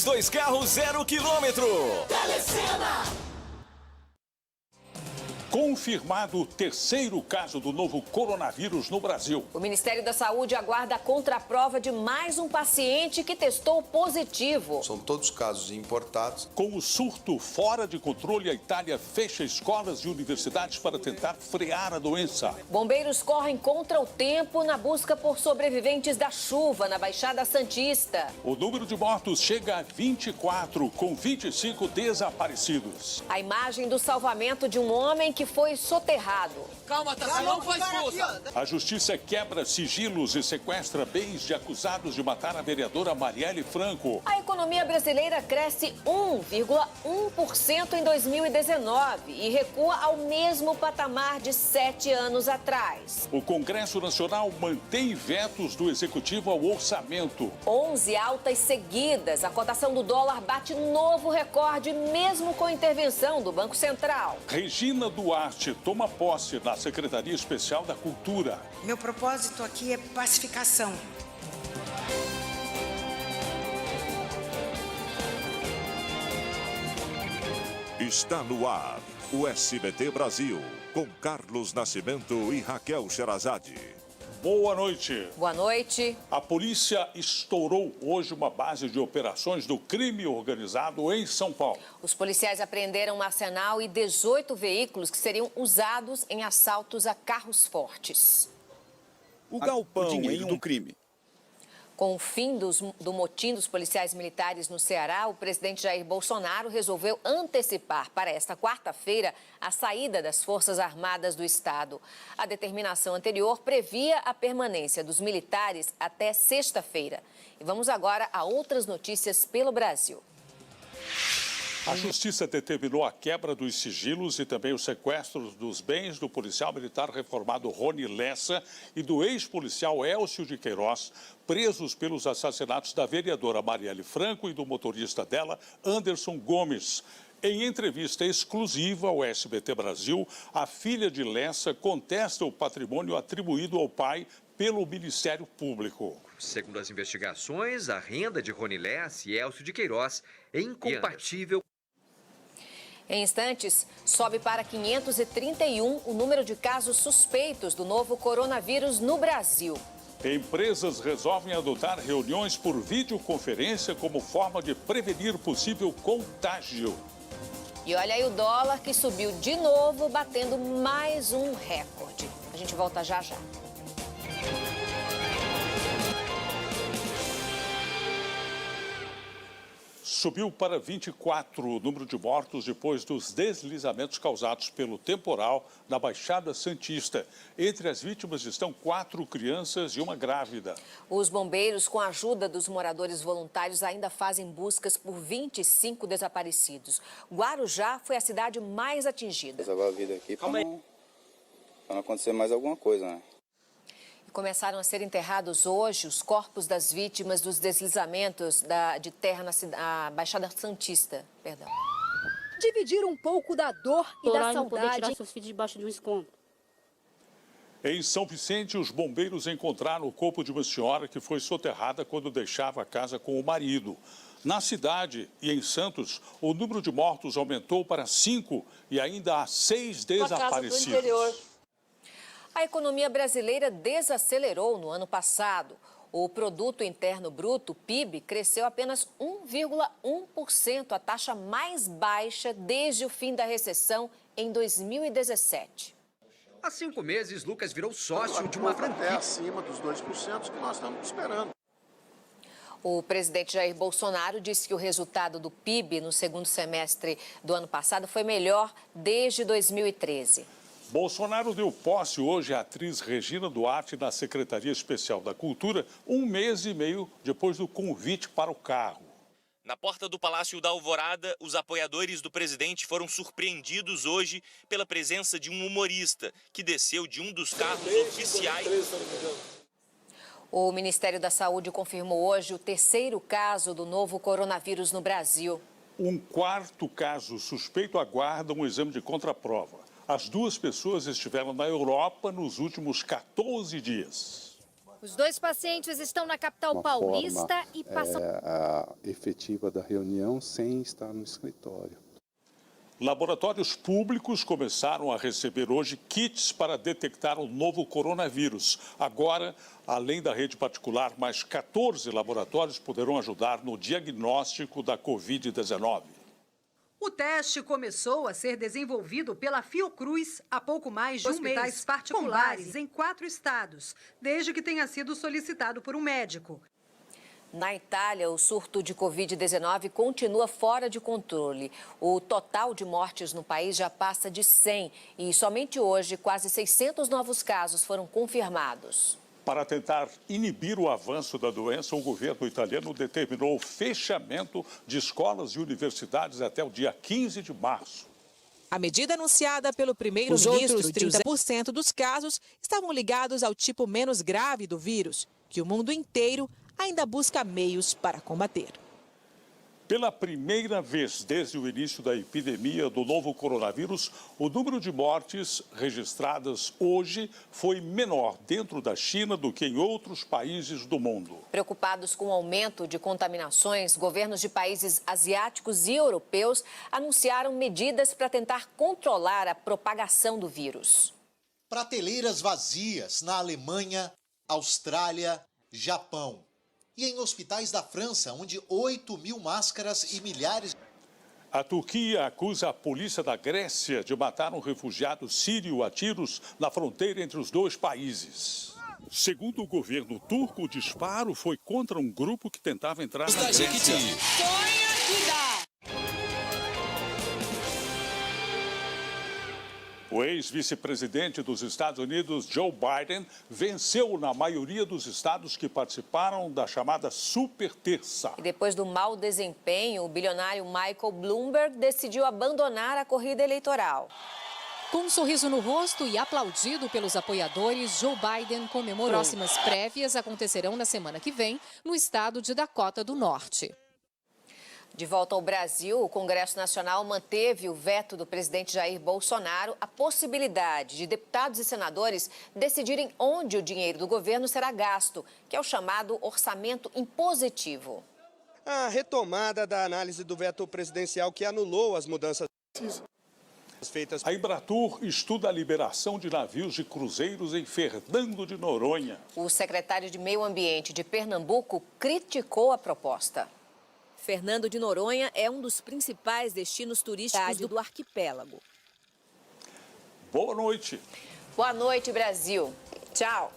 Dois carros, 0 quilômetro. Telecena. Confirmado o terceiro caso do novo coronavírus no Brasil. O Ministério da Saúde aguarda a contraprova de mais um paciente que testou positivo. São todos casos importados. Com o surto fora de controle, a Itália fecha escolas e universidades para tentar frear a doença. Bombeiros correm contra o tempo na busca por sobreviventes da chuva na Baixada Santista. O número de mortos chega a 24, com 25 desaparecidos. A imagem do salvamento de um homem que foi soterrado. Calma, Tassilo, não faz força. A justiça quebra sigilos e sequestra bens de acusados de matar a vereadora Marielle Franco. A economia brasileira cresce 1,1% em 2019 e recua ao mesmo patamar de 7 anos atrás. O Congresso Nacional mantém vetos do Executivo ao orçamento. 11 altas seguidas. A cotação do dólar bate novo recorde, mesmo com intervenção do Banco Central. Regina Duarte toma posse na Secretaria Especial da Cultura. Meu propósito aqui é pacificação. Está no ar o SBT Brasil, com Carlos Nascimento e Raquel Sherazade. Boa noite. Boa noite. A polícia estourou hoje uma base de operações do crime organizado em São Paulo. Os policiais apreenderam um arsenal e 18 veículos que seriam usados em assaltos a carros fortes. O galpão do crime. Com o fim do motim dos policiais militares no Ceará, o presidente Jair Bolsonaro resolveu antecipar para esta quarta-feira a saída das Forças Armadas do Estado. A determinação anterior previa a permanência dos militares até sexta-feira. E vamos agora a outras notícias pelo Brasil. A Justiça determinou a quebra dos sigilos e também o sequestro dos bens do policial militar reformado Rony Lessa e do ex-policial Elcio de Queiroz, presos pelos assassinatos da vereadora Marielle Franco e do motorista dela, Anderson Gomes. Em entrevista exclusiva ao SBT Brasil, a filha de Lessa contesta o patrimônio atribuído ao pai pelo Ministério Público. Segundo as investigações, a renda de Rony Lessa e Elcio de Queiroz é incompatível. Em instantes, sobe para 531 o número de casos suspeitos do novo coronavírus no Brasil. Empresas resolvem adotar reuniões por videoconferência como forma de prevenir possível contágio. E olha aí o dólar que subiu de novo, batendo mais um recorde. A gente volta já já. Subiu para 24 o número de mortos depois dos deslizamentos causados pelo temporal na Baixada Santista. Entre as vítimas estão 4 crianças e uma grávida. Os bombeiros, com a ajuda dos moradores voluntários, ainda fazem buscas por 25 desaparecidos. Guarujá foi a cidade mais atingida. Salvar a vida aqui para não acontecer mais alguma coisa, né? Começaram a ser enterrados hoje os corpos das vítimas dos deslizamentos de terra na Baixada Santista. Perdão. Dividir um pouco da dor e da saudade. Poder tirar seus filhos debaixo de um escombro. Em São Vicente, os bombeiros encontraram o corpo de uma senhora que foi soterrada quando deixava a casa com o marido. Na cidade e em Santos, o número de mortos aumentou para 5 e ainda há 6 desaparecidos. A economia brasileira desacelerou no ano passado. O Produto Interno Bruto, PIB, cresceu apenas 1,1%, a taxa mais baixa desde o fim da recessão em 2017. Há 5 meses, Lucas virou sócio de uma franquia. É acima dos 2% que nós estamos esperando. O presidente Jair Bolsonaro disse que o resultado do PIB no segundo semestre do ano passado foi melhor desde 2013. Bolsonaro deu posse hoje à atriz Regina Duarte na Secretaria Especial da Cultura, 1 mês e meio depois do convite para o cargo. Na porta do Palácio da Alvorada, os apoiadores do presidente foram surpreendidos hoje pela presença de um humorista que desceu de um dos carros oficiais. O Ministério da Saúde confirmou hoje o terceiro caso do novo coronavírus no Brasil. Um 4º caso suspeito aguarda um exame de contraprova. As 2 pessoas estiveram na Europa nos últimos 14 dias. Os 2 pacientes estão na capital paulista e passam efetiva da reunião sem estar no escritório. Laboratórios públicos começaram a receber hoje kits para detectar o novo coronavírus. Agora, além da rede particular, mais 14 laboratórios poderão ajudar no diagnóstico da Covid-19. O teste começou a ser desenvolvido pela Fiocruz há pouco mais de um mês. Hospitais particulares em 4 estados, desde que tenha sido solicitado por um médico. Na Itália, o surto de Covid-19 continua fora de controle. O total de mortes no país já passa de 100 e somente hoje quase 600 novos casos foram confirmados. Para tentar inibir o avanço da doença, o governo italiano determinou o fechamento de escolas e universidades até o dia 15 de março. A medida anunciada pelo primeiro-ministro, 30% dos casos estavam ligados ao tipo menos grave do vírus, que o mundo inteiro ainda busca meios para combater. Pela primeira vez desde o início da epidemia do novo coronavírus, o número de mortes registradas hoje foi menor dentro da China do que em outros países do mundo. Preocupados com o aumento de contaminações, governos de países asiáticos e europeus anunciaram medidas para tentar controlar a propagação do vírus. Prateleiras vazias na Alemanha, Austrália, Japão. E em hospitais da França, onde 8.000 máscaras e milhares... A Turquia acusa a polícia da Grécia de matar um refugiado sírio a tiros na fronteira entre os 2 países. Segundo o governo turco, o disparo foi contra um grupo que tentava entrar na Grécia. O ex-vice-presidente dos Estados Unidos, Joe Biden, venceu na maioria dos estados que participaram da chamada Super Terça. E depois do mau desempenho, o bilionário Michael Bloomberg decidiu abandonar a corrida eleitoral. Com um sorriso no rosto e aplaudido pelos apoiadores, Joe Biden comemorou. Próximas prévias acontecerão na semana que vem, no estado de Dakota do Norte. De volta ao Brasil, o Congresso Nacional manteve o veto do presidente Jair Bolsonaro à possibilidade de deputados e senadores decidirem onde o dinheiro do governo será gasto, que é o chamado orçamento impositivo. A retomada da análise do veto presidencial que anulou as mudanças feitas. A Embratur estuda a liberação de navios de cruzeiros em Fernando de Noronha. O secretário de Meio Ambiente de Pernambuco criticou a proposta. Fernando de Noronha é um dos principais destinos turísticos do arquipélago. Boa noite. Boa noite, Brasil. Tchau.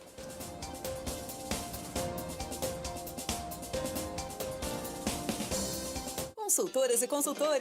Consultoras e consultores.